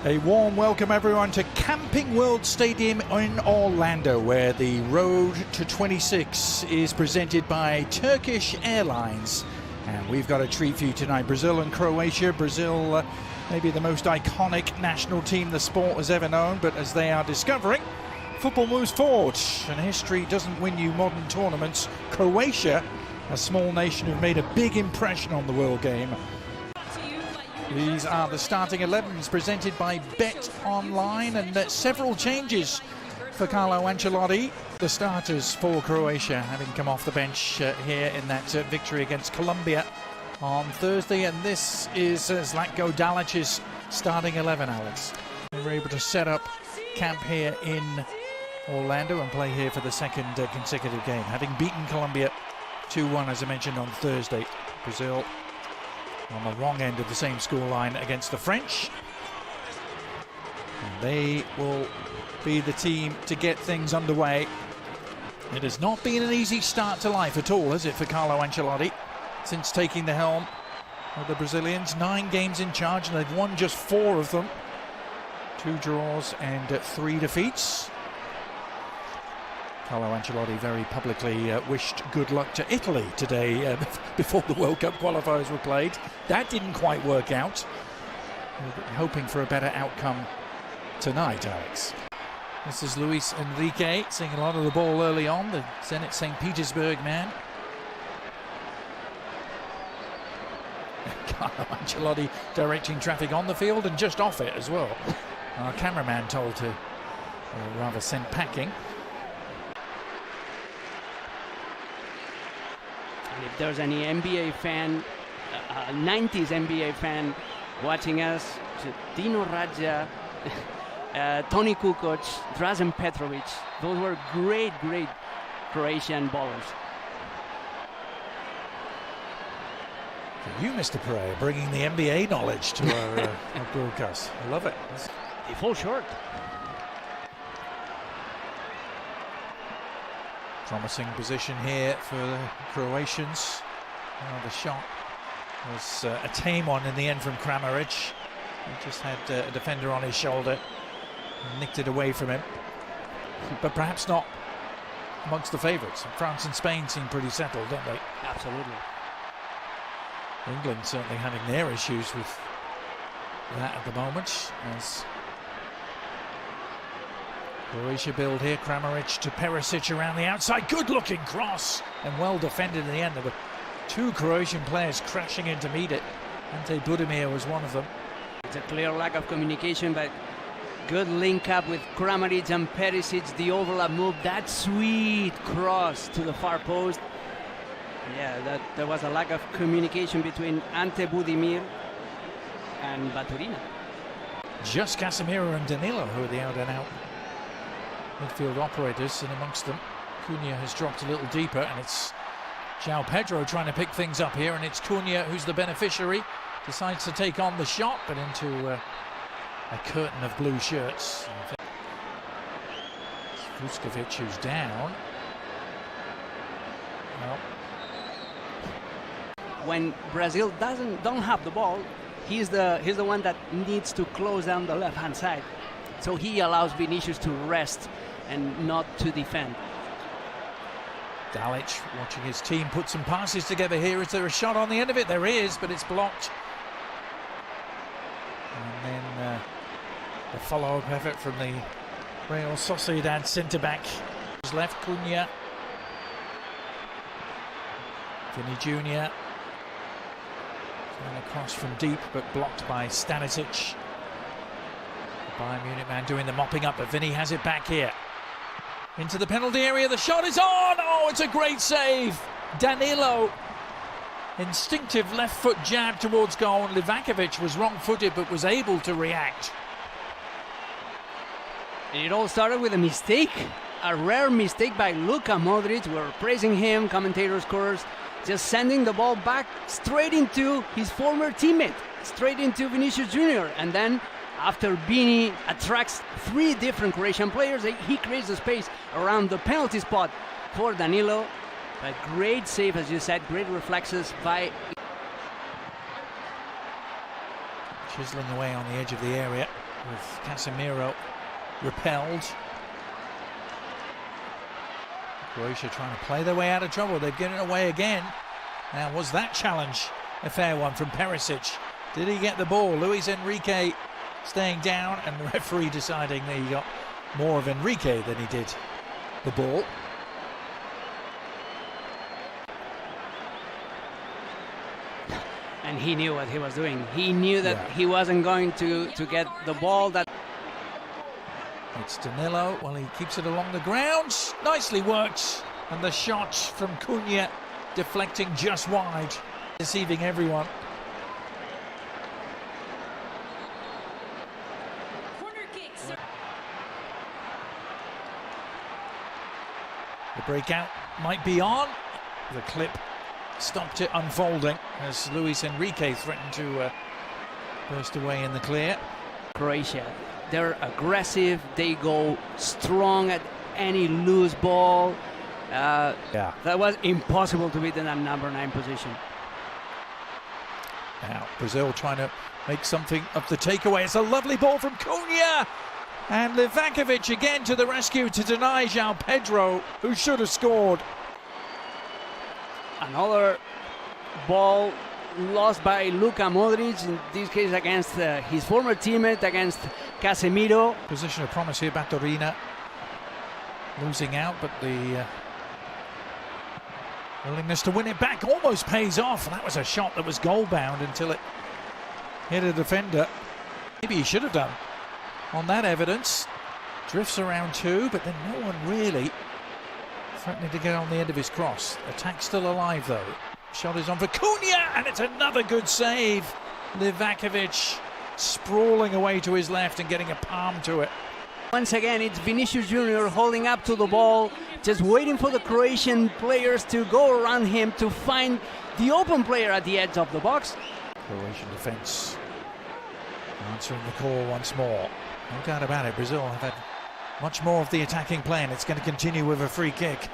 A warm welcome everyone to Camping World Stadium in Orlando, where the Road to 26 is presented by Turkish Airlines. And we've got a treat for you tonight. Brazil and Croatia. Brazil, maybe the most iconic national team the sport has ever known, but as they are discovering, football moves forward and history doesn't win you modern tournaments. Croatia, a small nation who've made a big impression on the world game. These are the starting 11s presented by Bet Online, and several changes for Carlo Ancelotti. The starters for Croatia having come off the bench here in that victory against Colombia on Thursday, and this is Zlatko Dalic's starting 11, Alex. They were able to set up camp here in Orlando and play here for the second consecutive game, having beaten Colombia 2-1 as I mentioned on Thursday. Brazil on the wrong end of the same scoreline against the French. And they will be the team to get things underway. It has not been an easy start to life at all, has it, for Carlo Ancelotti, since taking the helm of the Brazilians. 9 games in charge and they've won just 4 of them. 2 draws and 3 defeats. Carlo Ancelotti very publicly wished good luck to Italy today before the World Cup qualifiers were played. That didn't quite work out. We're hoping for a better outcome tonight, Alex. This is Luis Enrique seeing a lot of the ball early on, the Zenit St. Petersburg man. Carlo Ancelotti directing traffic on the field and just off it as well. Our cameraman told to rather sent packing. If there's any NBA fan, 90s NBA fan watching us, Dino Radja, Toni Kukoc, Drazen Petrovic, those were great Croatian ballers. You, Mr. Pereira, bringing the NBA knowledge to our broadcast. I love it. They fall short. Promising position here for the Croatians. The shot was a tame one in the end from Kramaric. He just had a defender on his shoulder and nicked it away from him. But perhaps not amongst the favourites. France and Spain seem pretty settled, don't they? Absolutely. England certainly having their issues with that at the moment, as Croatia build here. Kramaric to Perisic around the outside. Good looking cross and well defended in the end. There were 2 Croatian players crashing in to meet it. Ante Budimir was one of them. It's a clear lack of communication, but good link up with Kramaric and Perisic. The overlap move, that sweet cross to the far post. Yeah, there was a lack of communication between Ante Budimir and Baturina. Just Casemiro and Danilo who are the out and out midfield operators, and amongst them Cunha has dropped a little deeper, and it's João Pedro trying to pick things up here, and it's Cunha who's the beneficiary. Decides to take on the shot, but into a curtain of blue shirts. Vuskovic who's down. Well, when Brazil don't have the ball, he's the one that needs to close down the left-hand side. So he allows Vinicius to rest and not to defend. Dalic watching his team put some passes together here. Is there a shot on the end of it? There is, but it's blocked. And then the follow-up effort from the Real Sociedad centre-back. Left Cunha. Vinny Jr. Trying across from deep, but blocked by Stanisic. Bayern Munich man doing the mopping up, but Vinny has it back here. Into the penalty area, the shot is on! Oh, it's a great save! Danilo, instinctive left foot jab towards goal. Livakovic was wrong-footed, but was able to react. And it all started with a mistake, a rare mistake by Luka Modric. We're praising him, commentators, course, just sending the ball back straight into his former teammate, straight into Vinicius Jr. And then after Vini attracts 3 different Croatian players, he creates the space around the penalty spot for Danilo. But great save, as you said, great reflexes by... Chiseling away on the edge of the area. with Casemiro repelled. Croatia trying to play their way out of trouble. They've given it away again. Now, was that challenge a fair one from Perisic? Did he get the ball? Luis Enrique staying down, and the referee deciding that he got more of Enrique than he did the ball. And he knew what he was doing. He knew that he wasn't going to get the ball. That it's Danilo. Well, he keeps it along the ground. Nicely worked. And the shot from Cunha deflecting just wide, deceiving everyone. The breakout might be on. The clip stopped it unfolding as Luis Enrique threatened to burst away in the clear. Croatia, they're aggressive. They go strong at any loose ball. That was impossible to beat in that number 9 position. Now Brazil trying to make something of the takeaway. It's a lovely ball from Cunha. And Livakovic again to the rescue to deny João Pedro, who should have scored. Another ball lost by Luka Modric, in this case against his former teammate, against Casemiro. Position of promise here, Baturina losing out, but the willingness to win it back almost pays off. And that was a shot that was goal-bound until it hit a defender. Maybe he should have done. On that evidence, drifts around 2, but then no one really threatening to get on the end of his cross. Attack still alive though. Shot is on for Cunha, and it's another good save. Livakovic sprawling away to his left and getting a palm to it. Once again, it's Vinicius Junior holding up to the ball, just waiting for the Croatian players to go around him to find the open player at the edge of the box. Croatian defense answering the call once more. No doubt about it, Brazil have had much more of the attacking play, and it's going to continue with a free kick.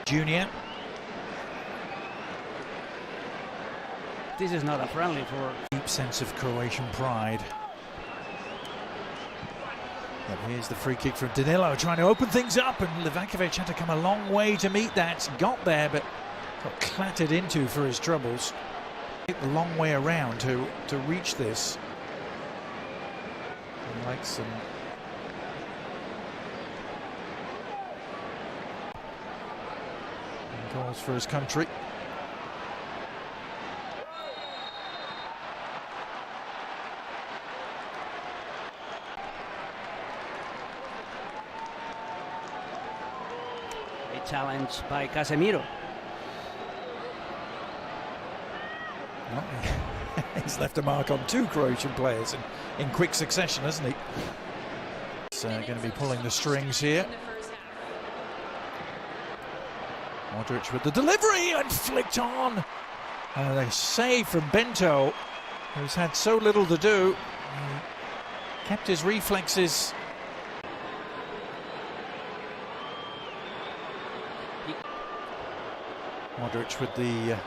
Junior. This is not a friendly for... Deep sense of Croatian pride. But here's the free kick from Danilo, trying to open things up, and Livakovic had to come a long way to meet that. Got there, but got clattered into for his troubles. The long way around to reach this. He likes some goals for his country. A challenge by Casemiro. Well, he's left a mark on 2 Croatian players in quick succession, hasn't he? He's going to be pulling the strings here. Modric with the delivery and flicked on. A save from Bento, who's had so little to do. He kept his reflexes. Modric with the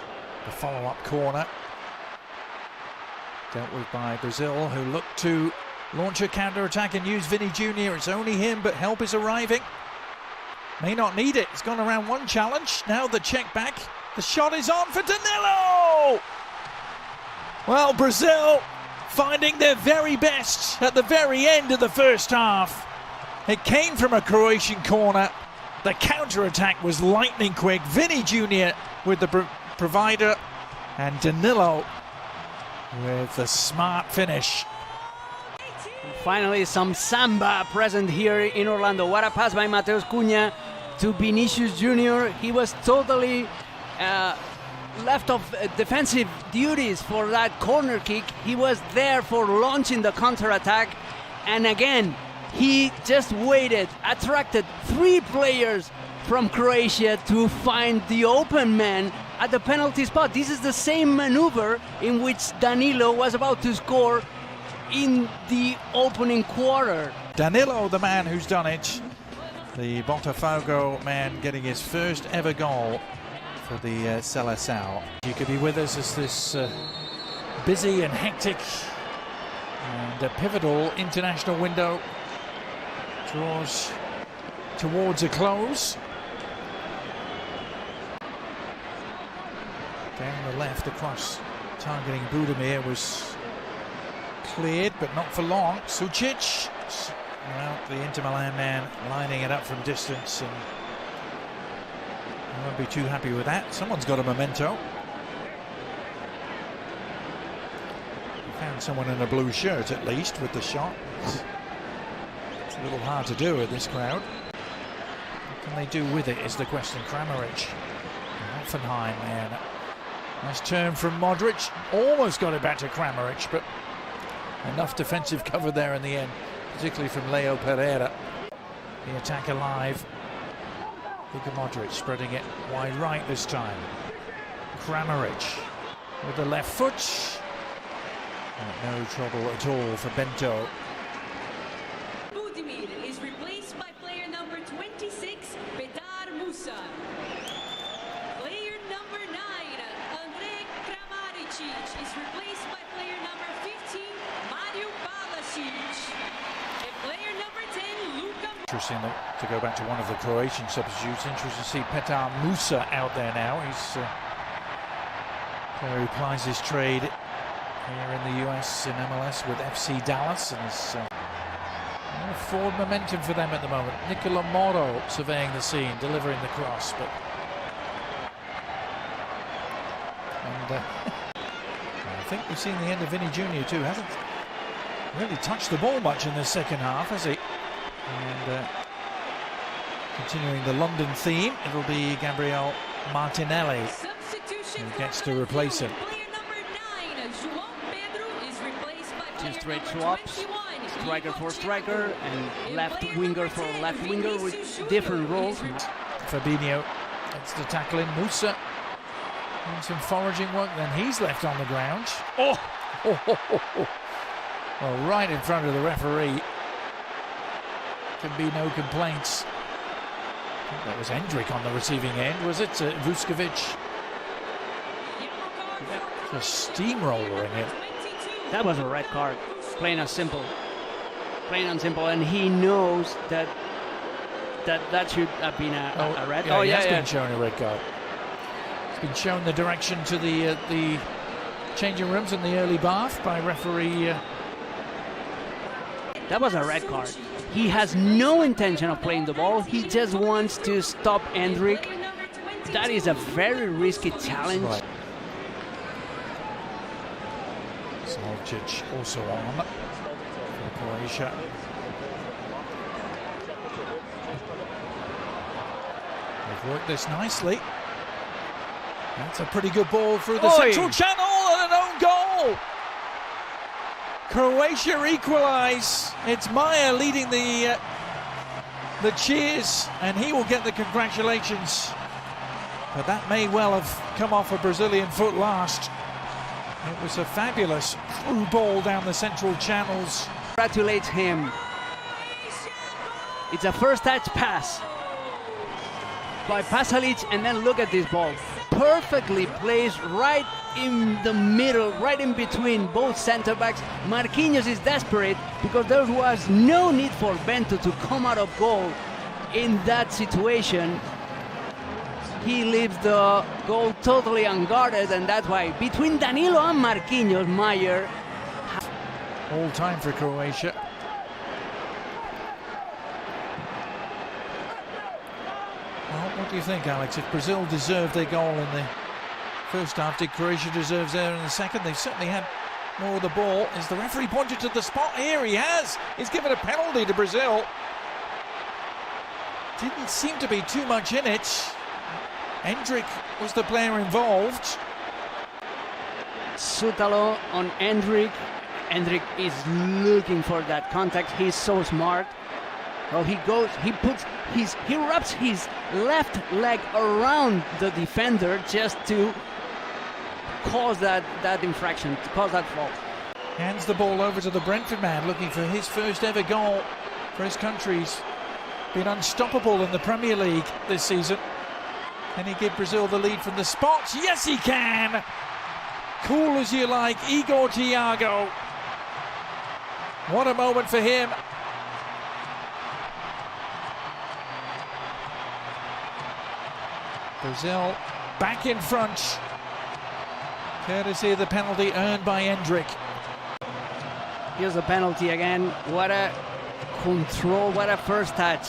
follow-up corner. Dealt with by Brazil, who look to launch a counter-attack and use Vini Jr. It's only him, but help is arriving. May not need it. It's gone around one challenge. Now the check back. The shot is on for Danilo! Well, Brazil finding their very best at the very end of the first half. It came from a Croatian corner. The counter-attack was lightning quick. Vini Jr. with the provider, and Danilo with a smart finish. Finally, some samba present here in Orlando. What a pass by Mateus Cunha to Vinicius Junior. He was totally left of defensive duties for that corner kick. He was there for launching the counter-attack, and again he just waited, attracted 3 players from Croatia to find the open man at the penalty spot. This is the same maneuver in which Danilo was about to score in the opening quarter. Danilo, the man who's done it. The Botafogo man getting his first ever goal for the Seleção. You could be with us as this busy and hectic, and a pivotal international window draws towards a close. Down the left, the cross targeting Budimir was cleared, but not for long. Sucic, well, the Inter Milan man lining it up from distance, and I won't be too happy with that. Someone's got a memento. Found someone in a blue shirt at least with the shot. It's a little hard to do with this crowd. What can they do with it is the question. Kramaric, Hoffenheim man. Nice turn from Modric. Almost got it back to Kramaric, but enough defensive cover there in the end, particularly from Leo Pereira. The attack alive. Luka Modric spreading it wide right this time. Kramaric with the left foot. No trouble at all for Bento. Budimir is replaced by player number 26, Petar Musa. Player number 9, Andrej Kramaric is replaced by player number 15, Mario Balasic. And player number 10, Luka. Interesting to go back to one of the Croatian substitutes. Interesting to see Petar Musa out there now. He's player who plies his trade here in the US in MLS with FC Dallas, and there's forward momentum for them at the moment. Nicola Moro surveying the scene, delivering the cross, but I think we've seen the end of Vinny Jr. too. Hasn't really touched the ball much in the second half, has he? And continuing the London theme, it'll be Gabriel Martinelli who gets to replace him. Two straight swaps, striker for striker and left winger for left winger with different roles. Fabinho gets the tackle in. Musa doing some foraging work, then he's left on the ground. Oh! Well, right in front of the referee. Can be no complaints. I think that was Hendrik on the receiving end, was it? Vuskovic. Just steamroller in it. That was a red card, plain and simple. Plain and simple, and he knows that should have been a red. Yeah, he has been shown a red card. He's been shown the direction to the changing rooms and the early bath by referee. That was a red card. He has no intention of playing the ball. He just wants to stop Hendrik. That is a very risky challenge. Right. Slavčić also on for Croatia. They've worked this nicely. That's a pretty good ball through the central channel and an own goal. Croatia equalise. It's Maya leading the cheers, and he will get the congratulations. But that may well have come off a Brazilian foot last. It was a fabulous through ball down the central channels. Congratulates him. It's a first touch pass by Pasalic, and then look at this ball. Perfectly placed right in the middle, right in between both center backs. Marquinhos is desperate because there was no need for Bento to come out of goal in that situation. He leaves the goal totally unguarded, and that's why between Danilo and Marquinhos, Mayer. All time for Croatia. Well, what do you think, Alex? If Brazil deserved their goal in the first half, did Croatia deserve theirs in the second? They certainly had more of the ball. Is the referee pointed to the spot? Here he has. He's given a penalty to Brazil. Didn't seem to be too much in it. Hendrik was the player involved. Sutalo on Hendrik. Hendrik is looking for that contact. He's so smart. Well, he wraps his left leg around the defender just to cause that infraction, to cause that fault. Hands the ball over to the Brentford man, looking for his first ever goal for his country. He's been unstoppable in the Premier League this season. Can he give Brazil the lead from the spot? Yes, he can! cool as you like, Igor Thiago. What a moment for him. Brazil back in front, courtesy of the penalty earned by Endrick. Here's the penalty again. What a control, what a first touch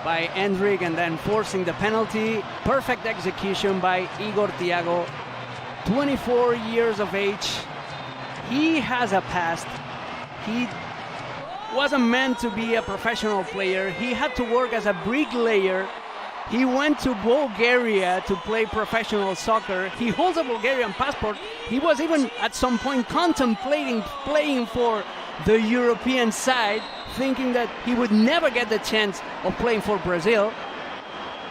by Endrick, and then forcing the penalty. Perfect execution by Igor Thiago. 24 years of age. He has a past. He wasn't meant to be a professional player. He had to work as a bricklayer. He went to Bulgaria to play professional soccer. He holds a Bulgarian passport. He was even at some point contemplating playing for the European side, thinking that he would never get the chance of playing for Brazil.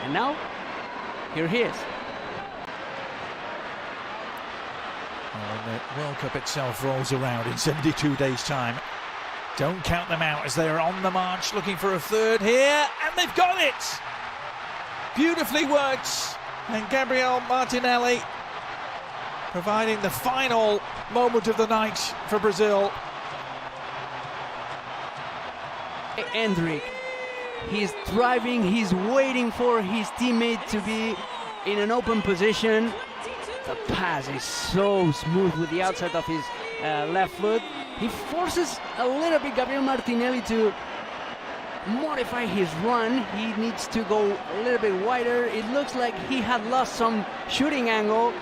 And now, here he is. When the World Cup itself rolls around in 72 days' time, don't count them out as they are on the march looking for a third here, and they've got it! Beautifully worked, and Gabriel Martinelli providing the final moment of the night for Brazil. Endrick, he's driving, he's waiting for his teammate to be in an open position. The pass is so smooth with the outside of his left foot. He forces a little bit Gabriel Martinelli to modify his run. He needs to go a little bit wider. It looks like he had lost some shooting angle,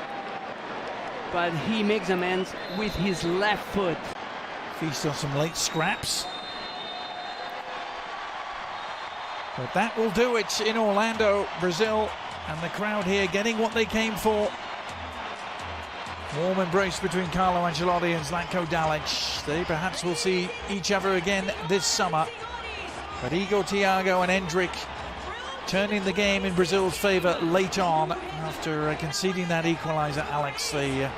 but he makes amends with his left foot. Feast on some late scraps. But that will do it in Orlando, Brazil, and the crowd here getting what they came for. Warm embrace between Carlo Ancelotti and Zlatko Dalic. They perhaps will see each other again this summer. But Igor Thiago and Endrick turning the game in Brazil's favour late on after conceding that equaliser. Alex, they,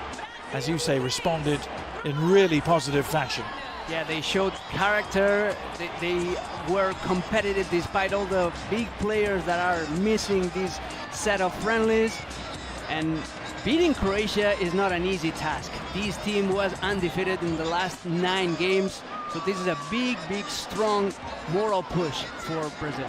as you say, responded in really positive fashion. Yeah, they showed character. They were competitive despite all the big players that are missing this set of friendlies. And beating Croatia is not an easy task. This team was undefeated in the last 9 games. So this is a big, strong moral push for Brazil.